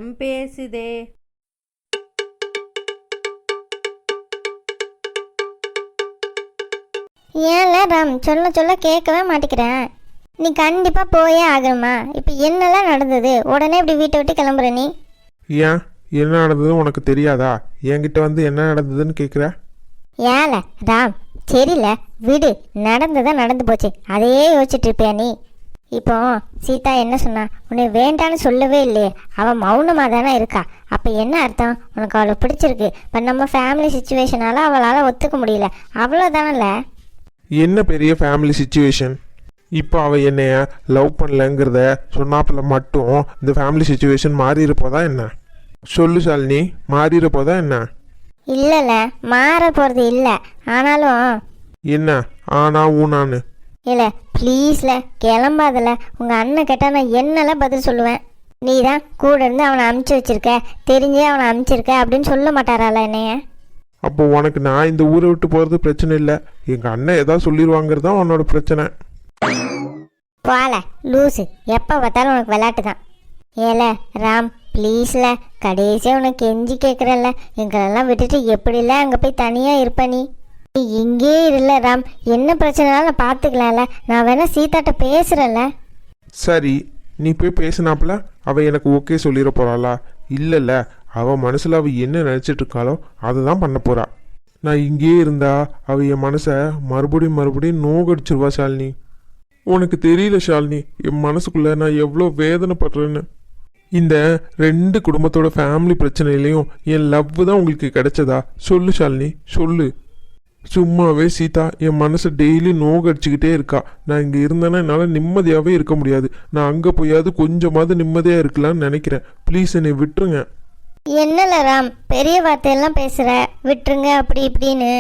பயம் பேசுதே. ஏன்ல ராம் சொல்ல சொல்ல கேட்கவே மாட்டேங்கிறேன். நீ கண்டிப்பாக போயே ஆகணுமா? இப்போ என்னெல்லாம் நடந்தது? உடனே இப்படி வீட்டை விட்டு கிளம்புற நீ? ஏன் என்ன நடந்ததுன்னு உனக்கு தெரியாதா? என்கிட்ட வந்து என்ன நடந்ததுன்னு கேட்குற? ஏல ராம், சரியில்ல விடு, நடந்ததா நடந்து போச்சு, அதையே யோசிச்சுட்டு இருப்பியா நீ? இப்போ சீதா என்ன சொன்னா? உன்னை வேண்டான்னு சொல்லவே இல்லையே, அவள் மௌனமாக தானே இருக்கா. அப்போ என்ன அர்த்தம்? உனக்கு அவளை பிடிச்சிருக்கு. இப்போ நம்ம ஃபேமிலி சுச்சுவேஷனால அவளால் ஒத்துக்க முடியல, அவ்வளோதானல. என்ன பெரிய ஃபேமிலி சுச்சுவேஷன்? இப்போ அவள் என்னைய லவ் பண்ணலங்கிறத சொன்னாப்புல மட்டும் இந்த ஃபேமிலி சுச்சுவேஷன் மாறி இருப்போதா என்ன? சொல்லு ஷாலினி, மாறி இருப்போதா என்ன? இல்லைல்ல, மாற போகிறது இல்லை. ஆனாலும் என்ன ஆனா ஊனான்னு? இல்லை ப்ளீஸ்ல கிளம்பாதில்ல. உங்கள் அண்ணன் கேட்டால் நான் என்னெல்லாம் பதில் சொல்லுவேன்? நீ தான் கூட இருந்து அவனை அமுச்சு வச்சிருக்க, தெரிஞ்சே அவனை அமுச்சிருக்க அப்படின்னு சொல்ல மாட்டாரால என்னைய? அப்போ உனக்கு நான் இந்த ஊரை விட்டு போகிறது பிரச்சனை இல்லை, எங்கள் அண்ணன் ஏதாவது சொல்லிடுவாங்கிறது தான் உன்னோட பிரச்சனை. போல லூஸு, எப்போ பார்த்தாலும் உனக்கு விளையாட்டு தான். ஏல ராம் ப்ளீஸ்ல, கடைசியாக உனக்கு கெஞ்சி கேட்குறல்ல, எங்களெல்லாம் விட்டுட்டு எப்படில அங்கே போய் தனியாக இருப்ப நீ? நீ இங்கே இருல ராம், என்ன பிரச்சனைனாலும் நான் பார்த்துக்கலாம்ல. நான் வேணா சீதாட்ட பேசுகிறேன்ல. சரி, நீ போய் பேசினாப்புல அவள் எனக்கு ஓகே சொல்லிட போகிறாளா? இல்லைல்ல, அவள் மனசில் அவள் என்ன நினச்சிட்டு இருக்காளோ அதை தான் பண்ண போகிறா. நான் இங்கேயே இருந்தா அவள் என் மனசை மறுபடியும் நோகடிச்சிருவா ஷாலினி. உனக்கு தெரியல ஷாலினி, என் மனசுக்குள்ளே நான் எவ்வளோ வேதனைப்படுறேன்னு. இந்த 2 குடும்பத்தோட ஃபேமிலி பிரச்சனையிலையும் என் லவ் தான் உங்களுக்கு கிடைச்சதா? சொல்லு ஷாலினி, சொல்லு. சும்மாவே சீதா என் மனசை டெய்லி நோகடிச்சுக்கிட்டே இருக்கா. நான் இங்கே இருந்தேன்னா என்னால் நிம்மதியாகவே இருக்க முடியாது. நான் அங்கே போயாவது கொஞ்சமாவது நிம்மதியாக இருக்கலாம்னு நினைக்கிறேன். ப்ளீஸ் என்னை விட்டுருங்க. என்னல ராம், பெரிய வார்த்தையெல்லாம் பேசுகிற, விட்டுருங்க அப்படி இப்படின்னு.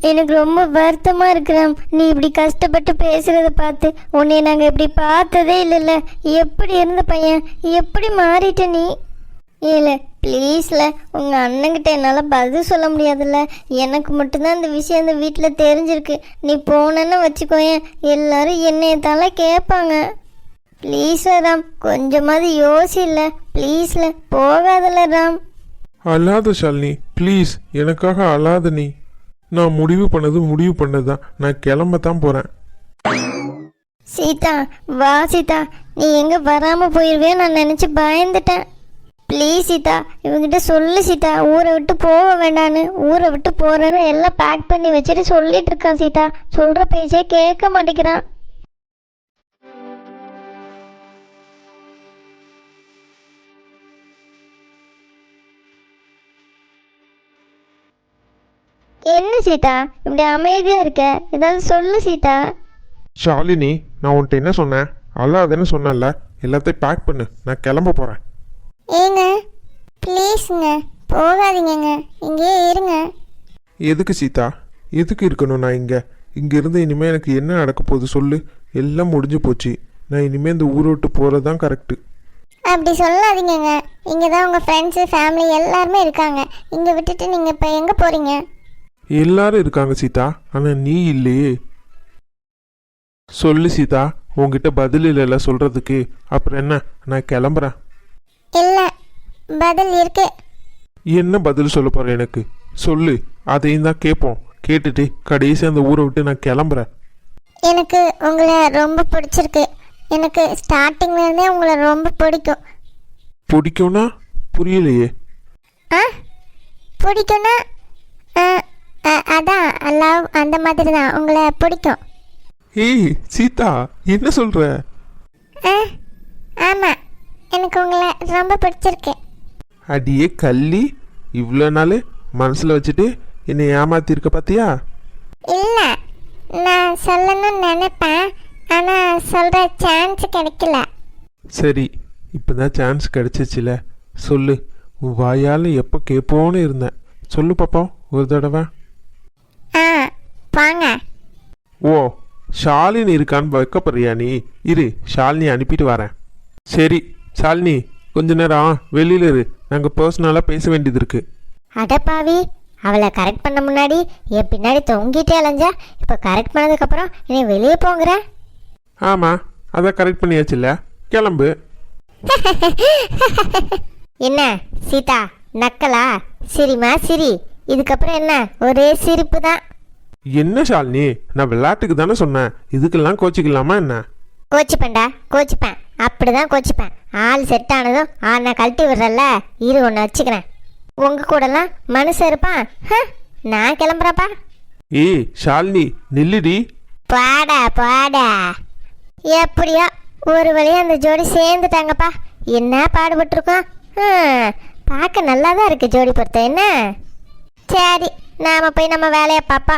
எனக்கு ரொம்ப வருத்தமாக இருக்கிறாம். நீ இப்படி கஷ்டப்பட்டு பேசுகிறத பார்த்து. உன்னை நாங்கள் இப்படி பார்த்ததே இல்லைல்ல. எப்படி இருந்த பையன், எப்படி மாறிட்ட நீ? இல்லை ப்ளீஸில், உங்கள் அண்ணங்கிட்ட என்னால் பதில் சொல்ல முடியாதுல்ல. எனக்கு மட்டும்தான் இந்த விஷயம் இந்த வீட்டில் தெரிஞ்சிருக்கு. நீ போனேன்னு வச்சுக்கோயேன், எல்லாரும் என்னையத்தால கேட்பாங்க. ப்ளீஸ்ல ராம், கொஞ்சமாவது யோசில்ல. ப்ளீஸ்ல, போகாதல்ல ராம். அழாத ஷாலினி, ப்ளீஸ் எனக்காக அழாத நீ. நான் முடிவு பண்ணது தான். நான் கிளம்பத்தான் போகிறேன். சீதா வா சீதா, நீ எங்கே வராமல் போயிடுவே நான் நினச்சி பயந்துட்டேன். ப்ளீஸ் சீதா, இவங்கிட்ட சொல்லு சீதா, ஊரை விட்டு போக வேண்டான்னு. ஊரை விட்டு போகிறேன்னு எல்லாம் பேக் பண்ணி வச்சுட்டு சொல்லிட்டு இருக்கான் சீதா. சொல்கிற பேச்சே கேட்க மாட்டேங்கிறான். என்ன சீதா இப்படி அமைதியாக இருக்க? ஏதாவது சொல்லு சீதா. ஷாலினி, நான் உன்கிட்ட என்ன சொன்னேன்? அழாதேன்னு சொன்னேன்ல. எல்லாத்தையும் பேக் பண்ணு, நான் கிளம்ப போகிறேன். ஏங்க ப்ளீஸுங்க, போகாதீங்க, இங்கே இருங்க. எதுக்கு சீதா? எதுக்கு இருக்கணும் நான் இங்கே இருந்து இனிமேல் எனக்கு என்ன நடக்க போகுது சொல்லு? எல்லாம் முடிஞ்சு போச்சு. நான் இனிமேல் இந்த ஊரை விட்டு போகிறது தான் கரெக்டு. அப்படி சொல்லாதீங்க. இங்கே தான் உங்கள் ஃப்ரெண்ட்ஸு ஃபேமிலி எல்லாருமே இருக்காங்க. இங்கே விட்டுட்டு நீங்கள் இப்போ எங்கே போகிறீங்க? எல்லாரும் இருக்காங்க சீதா, ஆனால் நீ இல்லையே. சொல்லு சீதா, உங்ககிட்ட பதில் இல்லைல்ல சொல்கிறதுக்கு. அப்புறம் என்ன, நான் கிளம்புறேன். இல்லை, பதில் இருக்கு. என்ன பதில் சொல்ல போகிற எனக்கு? சொல்லு, அதையும் தான் கேட்போம். கேட்டுட்டு கடைசி அந்த ஊரை விட்டு நான் கிளம்புறேன். எனக்கு உங்களை ரொம்ப பிடிச்சிருக்கு. எனக்கு ஸ்டார்டிங்லேருந்தே உங்களை ரொம்ப பிடிக்கும். பிடிக்கும்னா புரியலையே. பிடிக்கும்னா அதான் லவ், அந்த மாதிரி தான் உங்களை பிடிக்கும். ஏய் சீதா, என்ன சொல்கிற? ஆமாம், எனக்கு உங்களை ரொம்ப பிடிச்சிருக்கு. அடியே கள்ளி, இவ்வளோ நாள் மனசில் வச்சுட்டு என்னை ஏமாத்திருக்க பார்த்தியா? இல்லை, நான் சொல்லணும்னு நினைப்பேன், ஆனால் சொல்கிற சான்ஸ் கிடைக்கல. சரி, இப்போ தான் சான்ஸ் கிடச்சிச்சில. சொல்லு, உன் வாயால் எப்போ கேட்போன்னு இருந்தேன். சொல்லு பாப்போம் ஒரு தடவை. வாங்க. ஓ, ஷாலினி இருக்கான்னு வைக்கப்படுறியா நீ? இரு, ஷாலினி அனுப்பிட்டு வரேன். சரி ஷாலினி, கொஞ்ச நேரம் வெளியில் இரு, நாங்கள் பர்சனலாக பேச வேண்டியது இருக்குது. அடப்பாவி, அவளை கரெக்ட் பண்ண முன்னாடி என் பின்னாடி தொங்கிட்டே அலைஞ்சா, இப்போ கரெக்ட் பண்ணதுக்கப்புறம் என்னை வெளியே போங்கிற? ஆமாம், அதான் கரெக்ட் பண்ணியாச்சுல்ல, கிளம்பு. என்ன சீதா நக்கலா? சிரிமா சிரி. இதுக்கப்புறம் என்ன ஒரே சிரிப்பு தான். என்ன ஷாலினி, நான் விளையாட்டுக்கு தானே சொன்னேன், இதுக்கெல்லாம் கோச்சிக்கலாமா என்ன? கோச்சிப்பேன்டா கோச்சிப்பேன், அப்படிதான் கோச்சிப்பேன். ஆள் செட் ஆனதும் நான் கழட்டி விடுறல்ல, இரு ஒன்று வச்சுக்கிறேன். உங்க கூடலாம் மனுஷன் இருப்பான். நான் கிளம்புறப்பா. ஏய் ஷாலினி நில்லுடி. பாடா பாடா. எப்படியோ ஒரு வழியாக அந்த ஜோடி சேர்ந்துட்டாங்கப்பா. என்ன பாடுபட்டிருக்கோம். பார்க்க நல்லா தான் இருக்கு ஜோடி பொறுத்த. என்ன சரி, நாம போய் நம்ம வேலையை பார்ப்பா.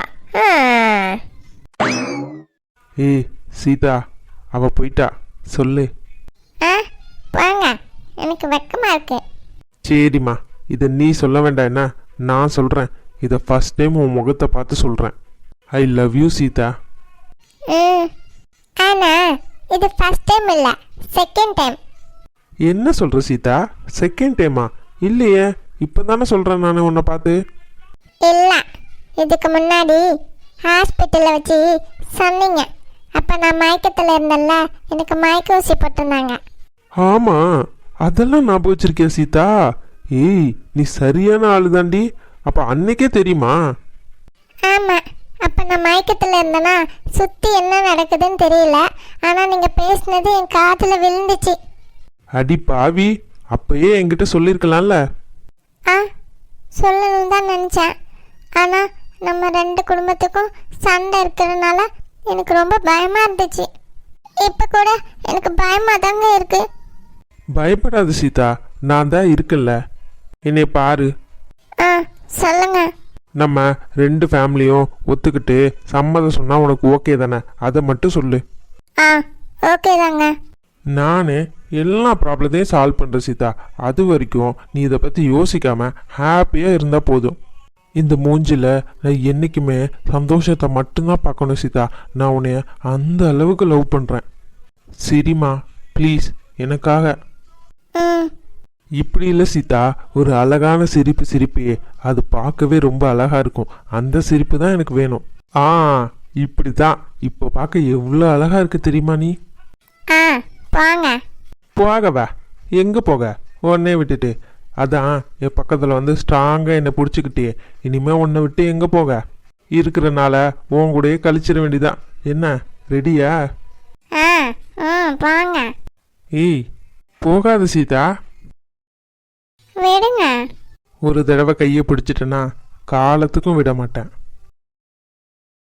ஏய் சீதா, அவ போயிட்டா சொல்லு. வாங்க, எனக்கு வெக்கமா இருக்கு. சரிம்மா, இதை நீ சொல்ல வேண்டாம், என்ன நான் சொல்கிறேன். இதை ஃபர்ஸ்ட் டைம் உன் முகத்தை பார்த்து சொல்கிறேன். I love you Sita. ஆனா இது ஃபர்ஸ்ட் டைம் இல்லை, செகண்ட் டைம். என்ன சொல்கிற சீதா? செகண்ட் டைமா? இல்லையே, இப்போ தானே சொல்கிறேன் நான் உன்னை பார்த்து. இல்லை, இதுக்கு முன்னாடி ஹாஸ்பிட்டலில் வச்சு சொன்னீங்க. அப்போ நான் மயக்கத்தில் இருந்தேன்ல, எனக்கு மயக்க ஊசி போட்டிருந்தாங்க. ஆமாம், அதெல்லாம் ஞாபகம் வச்சிருக்கியா சீதா? ஏய் நீ சரியான ஆளு தாண்டி. அப்போ அன்னைக்கே தெரியுமா? ஆமாம், அப்போ நான் மயக்கத்தில் இருந்தேன்னா சுற்றி என்ன நடக்குதுன்னு தெரியல. ஆனால் நீங்கள் பேசுனது என் காதில் விழுந்துச்சு. அடி பாவி, அப்பயே என்கிட்ட சொல்லியிருக்கலாம்ல. சொல்லணும் தான் நினச்சேன். ஆனால் நம்ம ரெண்டு குடும்பத்துக்கும் சண்டை இருக்கிறதுனால எனக்கு ரொம்ப பயமாக இருந்துச்சு. இப்போ கூட எனக்கு பயமாக தாங்க இருக்கு. பயப்படாத சீதா, நான் தான் இருக்கேன்ல. என்னை பாரு. சொல்லுங்க. நம்ம ரெண்டு ஃபேமிலியும் ஒத்துக்கிட்டு சம்மதம் சொன்னால் உனக்கு ஓகே தானே? அதை மட்டும் சொல்லு. ஓகே தாங்க. நான் எல்லா ப்ராப்ளத்தையும் சால்வ் பண்ணுறேன் சீதா. அது வரைக்கும் நீ இதை பற்றி யோசிக்காமல் ஹாப்பியாக இருந்தால் போதும். இந்த மூஞ்சில் நான் என்றைக்குமே சந்தோஷத்தை மட்டும்தான் பார்க்கணும் சீதா. நான் உன்னைய அந்த அளவுக்கு லவ் பண்ணுறேன். சரிம்மா ப்ளீஸ், எனக்காக. இப்படி இல்லை சீதா, ஒரு அழகான சிரிப்பு சிரிப்பையே, அது பார்க்கவே ரொம்ப அழகாக இருக்கும். அந்த சிரிப்பு தான் எனக்கு வேணும். இப்படி தான். இப்போ பார்க்க எவ்வளோ அழகாக இருக்கு தெரியுமா நீ? போங்க. போகவா? எங்கே போக? உடனே விட்டுட்டு. அதான் என் பக்கத்தில் வந்து ஸ்ட்ராங்காக என்னை பிடிச்சிக்கிட்டே. இனிமேல் உன்னை விட்டு எங்கே போக? இருக்கிறனால உன் கூடயே கழிச்சிட வேண்டிதான். என்ன ரெடியா? போங்க. ஏய் போகாத சீதா. விடுங்க. ஒரு தடவை கையை பிடிச்சிட்டேன்னா காலத்துக்கும் விட மாட்டேன்.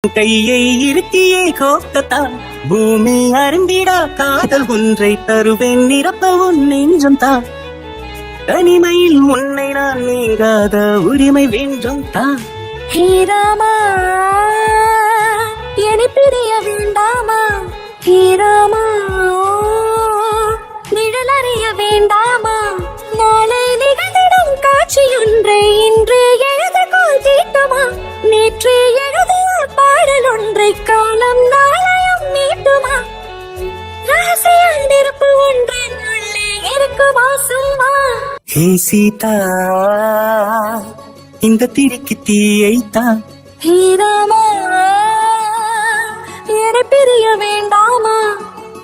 கையை இருக்கியே கோக்கத்தான் பூமி அரும்பிடா காதல் ஒன்றை தருவேன் நிரப்ப உன் நெஞ்சம் தான். தனிமையில் உன்னை நான் நீங்காத உரிமை வேண்டும் தான். ஹீராமா என்னை பிரிய வேண்டாமா? ஹீராமா நிழல் அறிய வேண்டாமா? நாளை நிகழ்ந்திடும் காட்சியொன்றை இன்று எழுதக்கோள் தீட்டுமா? நேற்று எழுதிய பாடல் ஒன்றை காலம் நாளையும் நீட்டுமா? ரகசிய நெருப்பு ஒன்றின் உள்ளே இருக்குமா சும்மா? ஹே சீதா, இந்த திரிக்கு தீயைத்தான். ஹீராமா என்னை பிரிய வேண்டாமா?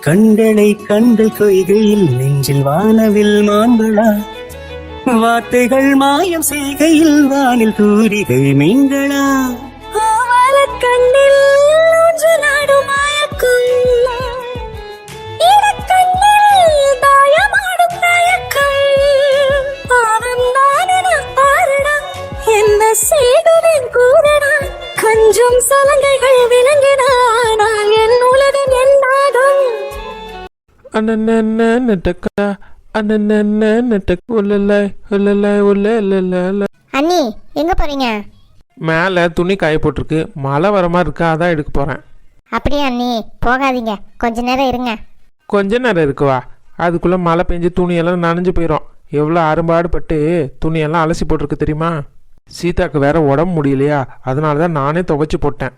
கண்களை கண்கள் கொய்கையில் நெஞ்சில் வானவில் மான்களா? வார்த்தைகள் மாயம் செய்கையில் வானில் தூரிகை மீன்களா? கண்ணில் ஒன்று நாடும் மயக்கும், இடக்கண்ணில் தாயமாடும் தயக்கம். பாவம் நானென பாருடா, என்ன செய்கிறேன் கூறடா. கொஞ்சம் சலங்கைகள் விளங்கினால் என் உலகம் என்னாகும். அண்ணி எங்க போறீங்க? மேலே துணி காய போட்டிருக்கு, மழை வர மாதிரி இருக்கா, அதான் எடுக்க போகிறேன். அப்படியே அண்ணி போகாதீங்க, கொஞ்ச நேரம் இருங்க. கொஞ்ச நேரம் இருக்குவா? அதுக்குள்ளே மழை பெஞ்சு துணியெல்லாம் நனைஞ்சு போயிடும். எவ்வளோ அரும்பாடுபட்டு துணியெல்லாம் அலசி போட்டிருக்கு தெரியுமா? சீதாக்கு வேற உடம்பு முடியலையா, அதனால தான் நானே துவைச்சி போட்டேன்.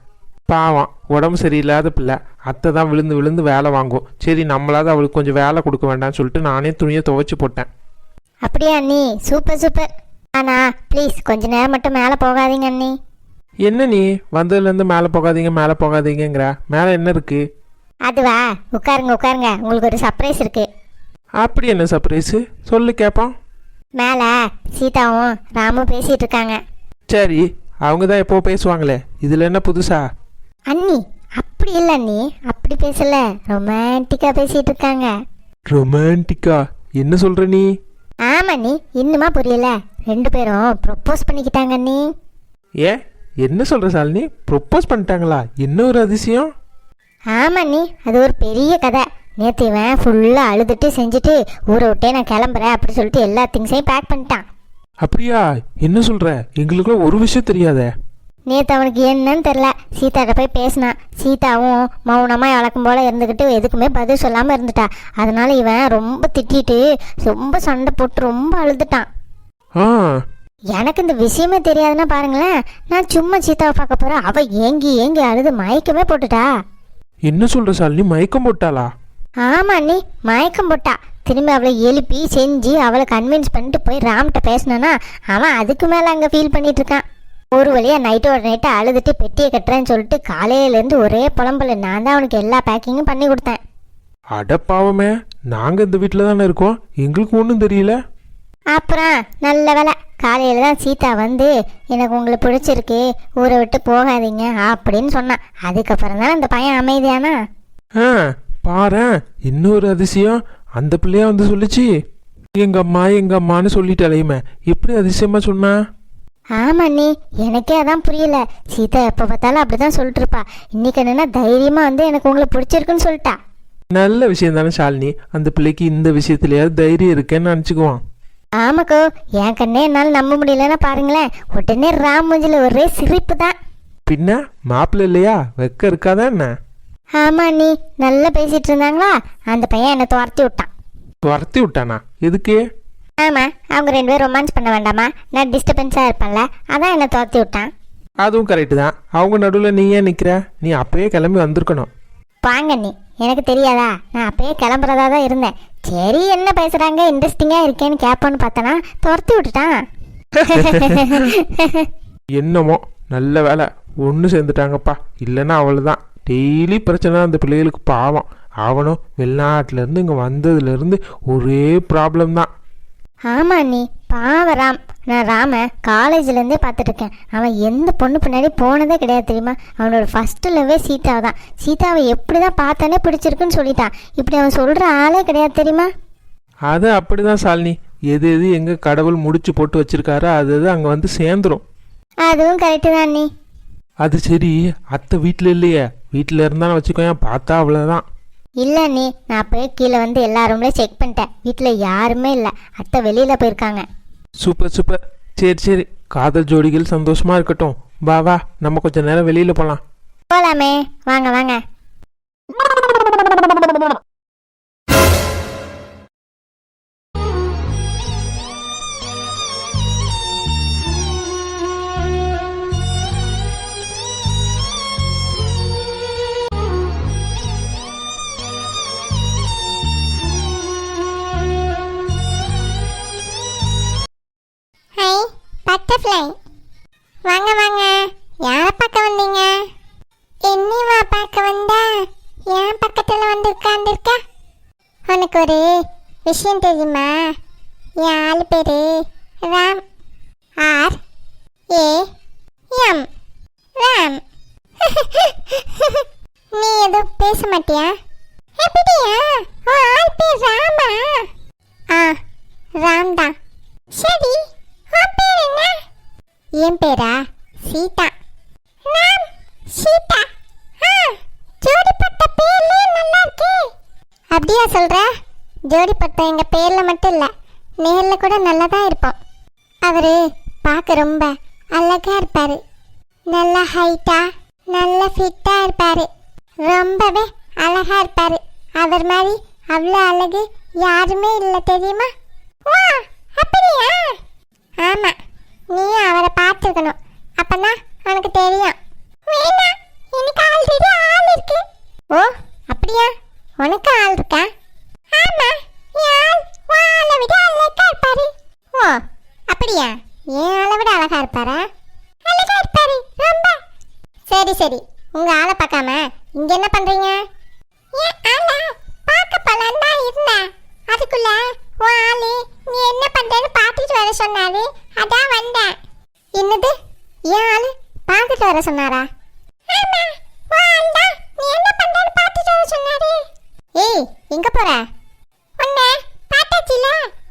பாவம், உடம்பு சரியில்லாத பிள்ளை. அத்தை தான் விழுந்து விழுந்து வேலை வாங்கும். சரி நம்மளாவது அவளுக்கு கொஞ்சம் வேலை கொடுக்க வேண்டாம்னு சொல்லிட்டு நானே துணியை துவைச்சி போட்டேன். அப்படியே அண்ணி, சூப்பர் சூப்பர். ஆனா ப்ளீஸ் கொஞ்ச நேரம் மட்டும் மேலே போகாதீங்க அண்ணி. என்ன நீ வந்ததுலேருந்து மேலே போகாதீங்க மேலே போகாதீங்கிற? மேலே என்ன இருக்கு? அதுவா, உட்காருங்க உட்காருங்க, உங்களுக்கு ஒரு சர்ப்ரைஸ் இருக்கு. அப்படி என்ன சர்ப்ரைஸு சொல்லு கேட்பான். மேலே சீதாவும் ராமும் பேசிகிட்டு இருக்காங்க. சரி, அவங்க தான் எப்போ பேசுவாங்களே, இதில் என்ன புதுசா? அண்ணி அப்படி இல்லை அண்ணி, அப்படி பேசல, ரொமான்டிக்காக பேசிகிட்டு இருக்காங்க. ரொமான்டிக்கா? என்ன சொல்கிற நீ? ஆமா அண்ணி, இன்னுமா புரியல? 2 பேரும் ப்ரொப்போஸ் பண்ணிக்கிட்டாங்க அண்ணி. ஏ, என்ன சொல்கிற சாலினி? ப்ரொப்போஸ் பண்ணிட்டாங்களா? என்ன ஒரு அதிசயம். ஆமா அண்ணி, அது ஒரு பெரிய கதை. நேற்று இவன் ஃபுல்லாக அழுதுட்டு செஞ்சுட்டு ஊரை விட்டே நான் கிளம்புறேன் அப்படி சொல்லிட்டு எல்லா திங்ஸையும் பேக் பண்ணிட்டான். அப்படியா? என்ன சொல்கிற? எங்களுக்குலாம் ஒரு விஷயம் தெரியாதே. நேற்று அவனுக்கு என்னன்னு தெரில, சீதாட்ட போய் பேசினான். சீதாவும் மௌனமாக வழக்கம் போல் இருந்துக்கிட்டு எதுக்குமே பதில் சொல்லாமல் இருந்துட்டா. அதனால இவன் ரொம்ப திட்டிட்டு ரொம்ப சண்டை போட்டு ரொம்ப அழுதுட்டான். ஆ, எனக்கு இந்த விஷயமே தெரியாதுன்னா பாருங்களேன். நான் சும்மா சீதாவை பார்க்க போகிறேன், அவள் ஏங்கி ஏங்கி அழுது மயக்கமே போட்டுட்டா. என்ன சொல்கிற சாலினி? மயக்கம் போட்டாளா? ஆமா அண்ணி, மயக்கம் போட்டா. திரும்பி அவளை எழுப்பி செஞ்சு அவளை கன்வின்ஸ் பண்ணிட்டு போய் ராம்கிட்ட பேசினானா அவன் அதுக்கு மேலே அங்கே ஃபீல் பண்ணிட்டு இருக்கான். ஒரு வழியாக நைட்டோட நைட்டை அழுதுட்டு பெட்டியை கட்டுறேன்னு சொல்லிட்டு காலையிலேருந்து ஒரே புலம்பல. நான் தான் அவனுக்கு எல்லா பேக்கிங்கும் பண்ணி கொடுத்தேன். அடப்பாவமே, நாங்கள் இந்த வீட்டில் தானே இருக்கோம், எங்களுக்கு ஒன்றும் தெரியல. அப்புறம் நல்ல வேலை, காலையில் தான் சீதா வந்து எனக்கு உங்களை பிடிச்சிருக்கு, ஊரை விட்டு போகாதீங்க அப்படின்னு சொன்னான். அதுக்கப்புறம் தான் அந்த பையன் அமைதியானா. ஆ, பாரேன், இன்னொரு அதிசயம். அந்த பிள்ளையா வந்து சொல்லிச்சு எங்க அம்மான்னு சொல்லிட்டு அலையுமே. எப்படி அதிசயமா சொன்னா? ஆமா அண்ணி, எனக்கே அதான் புரியல. சீதா எப்போ பார்த்தாலும் அப்படிதான் சொல்லிட்டு இருப்பா. இன்னைக்கு என்னன்னா தைரியமா வந்து எனக்கு உங்களை பிடிச்சிருக்குன்னு சொல்லிட்டா. நல்ல விஷயம் தானே ஷாலினி. அந்த பிள்ளைக்கு இந்த விஷயத்துலயாவது தைரியம் இருக்கேன்னு நினச்சிக்குவான். ஆமாக்கோ, என் கண்ணே என்னால் நம்ப முடியலன்னா பாருங்களேன். உடனே ராம் மூஞ்சில ஒரே சிரிப்பு தான். பின்ன மாப்பிள்ளை இல்லையா, வெக்க இருக்காதா என்ன? ஆமா அண்ணி, நல்லா பேசிட்டு இருந்தாங்களா, அந்த பையன் என்னை துரத்தி விட்டான். துரத்தி விட்டானா? எதுக்கு? ஆமா, அவங்க 2 பேரும் ரொமான்ஸ் பண்ண வேண்டாமா, நான் டிஸ்டர்பன்ஸா இருப்பேன்ல, அதான் என்னை துரத்தி விட்டான். அதுவும் கரெக்டு தான். அவங்க நடுவில் நீ ஏன் நிற்கிற? நீ அப்பயே கிளம்பி வந்திருக்கணும். வாங்க அண்ணி, எனக்கு தெரியாதா, நான் அப்பயே கிளம்புறதா தான் இருந்தேன். சரி என்ன பேசுறாங்க இன்ட்ரெஸ்டிங்கா இருக்கேன்னு கேட்போன்னு பார்த்தனா துரத்தி விட்டுட்டான். என்னமோ நல்ல வேலை ஒன்று சேர்ந்துட்டாங்கப்பா. இல்லைன்னா அவ்வளோதான், டெய்லி பிரச்சனை அந்த பிள்ளைகளுக்கு. பாவம், அவனும் வெளிநாட்டிலேருந்து இங்கே வந்ததுலேருந்து ஒரே ப்ராப்ளம் தான். ஆமா அண்ணி, பாவ ராம். நான் ராம காலேஜ்லேருந்தே பார்த்துட்டு இருக்கேன். அவன் எந்த பொண்ணு பின்னாடி போனதே கிடையாது தெரியுமா. அவனோட ஃபர்ஸ்ட் லவ்வே சீதாவை தான். சீதாவை எப்படி தான் பார்த்தானே பிடிச்சிருக்குன்னு சொல்லிட்டான். இப்படி அவன் சொல்கிற ஆளே கிடையாது தெரியுமா. அது அப்படி தான் ஷாலினி. எது எது எங்கே கடவுள் முடிச்சு போட்டு வச்சிருக்காரோ அது அது அங்கே வந்து சேர்ந்துடும். அதுவும் கரெக்டு தான் அண்ணி. அது சரி, அத்தை வீட்டில் இல்லையே? வீட்டில் இருந்தாலும் வச்சுக்கோயேன், பார்த்தா அவ்வளோதான். இல்லை அண்ணி, நான் அப்போயே கீழே வந்து எல்லா ரூம்லேயும் செக் பண்ணிட்டேன். வீட்டில் யாருமே இல்லை, அத்தை வெளியில் போயிருக்காங்க. Super super. சரி சரி, காதல் ஜோடிகள் சந்தோஷமா இருக்கட்டும். வா வா, நம்ம கொஞ்ச நேரம் வெளியில் போகலாம். போகலாமே, வாங்க வாங்க. பட்டர்ஃப்ளை, வாங்க வாங்க. யாரை பார்க்க வந்தீங்க? என்னைவா பார்க்க வந்தா? என் பக்கத்தில் வந்து உட்கார்ந்துருக்க. உனக்கு ஒரு விஷயம் தெரியுமா? என் ஆளு பேரு ராம். RAM, ராம். நீ எதுவும் பேச மாட்டியா? எப்படியா? உன் ஆள் பேர் ராமா? ஆ, ராம் தான். சரி, உன் பேர் என்ன? என் பேரா சீதா. ராம், சீதா. ஜோடிப்பட்ட பேர்லே நல்லா இருக்கே. அப்படியா சொல்ற? ஜோடிப்பட்ட எங்க பேர்ல மட்டும் இல்ல, நேர்ல கூட நல்லா தான் இருப்போம். அவரு பார்க்க ரொம்ப அழகா இருப்பாரு. நல்ல ஹைட்டா, நல்ல ஃபிட்டா இருப்பாரு. ரொம்பவே அழகா இருப்பாரு. அவர் மாதிரி அவ்வளோ அழகு யாருமே இல்லை தெரியுமா? வா, அப்படியா? ஆமா, நீயும் அவரை பார்த்துக்கணும், அப்பதான் உனக்கு தெரியும். வேணா, எனக்கு ஆல்ரெடி ஆள் இருக்கு. ஓ, அப்படியா? உனக்கு ஆள் இருக்கா? ஆமா, என் ஆள் உன் ஆளை விட அழகா இருப்பாரு. ஓ, அப்படியா? என் ஆளை விட அழகா இருப்பாரா? அழகா இருப்பாரு ரொம்ப. சரி சரி, உங்க ஆளை பார்க்காம இங்க என்ன பண்றீங்க? என் ஆளை பார்க்க போலான்னு தான் இருந்தேன். அதுக்குள்ள வர சொன்னாரு, அதான் வந்தேன். என்னது, என் ஆளு பார்த்துட்டு வர சொன்னாரா? ஆமா, உன் ஆள் தான் நீ என்ன பண்றன்னு பார்த்துட்டு வர சொன்னாரு. ஏய், எங்க போற? உன்னை பார்த்தாச்சுல,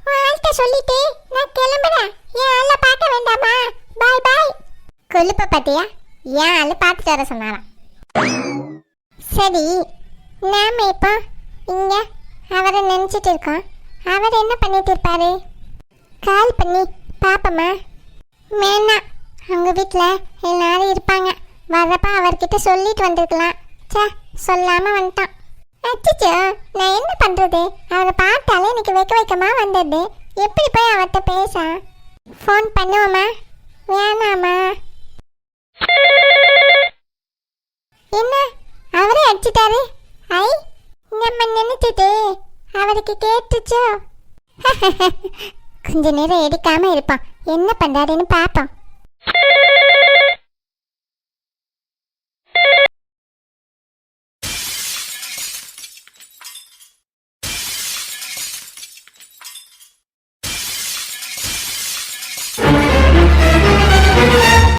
உன் ஆள்கிட்ட சொல்லிட்டு நான் கிளம்புறேன். என் ஆளை பார்க்க வேண்டாமா? பாய் பாய். கொழுப்ப பாத்தியா, என் ஆளு பார்த்துட்டு வர சொன்னாராம். சரி, நாம இப்போ இங்க அவரை நினைச்சிட்டு இருக்கோம். அவர் என்ன பண்ணிட்டு இருப்பாரு? கால் பண்ணி பாப்பமா? வேணாம், அவங்க வீட்டில் எல்லாரும் இருப்பாங்க. வர்றப்ப அவர்கிட்ட சொல்லிட்டு வந்திருக்கலாம். சே, சொல்லாம வந்துட்டான். அச்சிச்சோ, நான் என்ன பண்றது? அவரை பார்த்தாலே எனக்கு வைக்கமா வந்தது. எப்படி போய் அவர்கிட்ட பேச? ஃபோன் பண்ணுவோமா வேணாமா? என்ன, அவரே அடிச்சிட்டாரு? ஐ, நம்ம நினைச்சது அவருக்கு கேட்டுச்சோ? கொஞ்ச நேரம் எடுக்காம இருப்பான், என்ன பண்றாருன்னு பாப்போம்.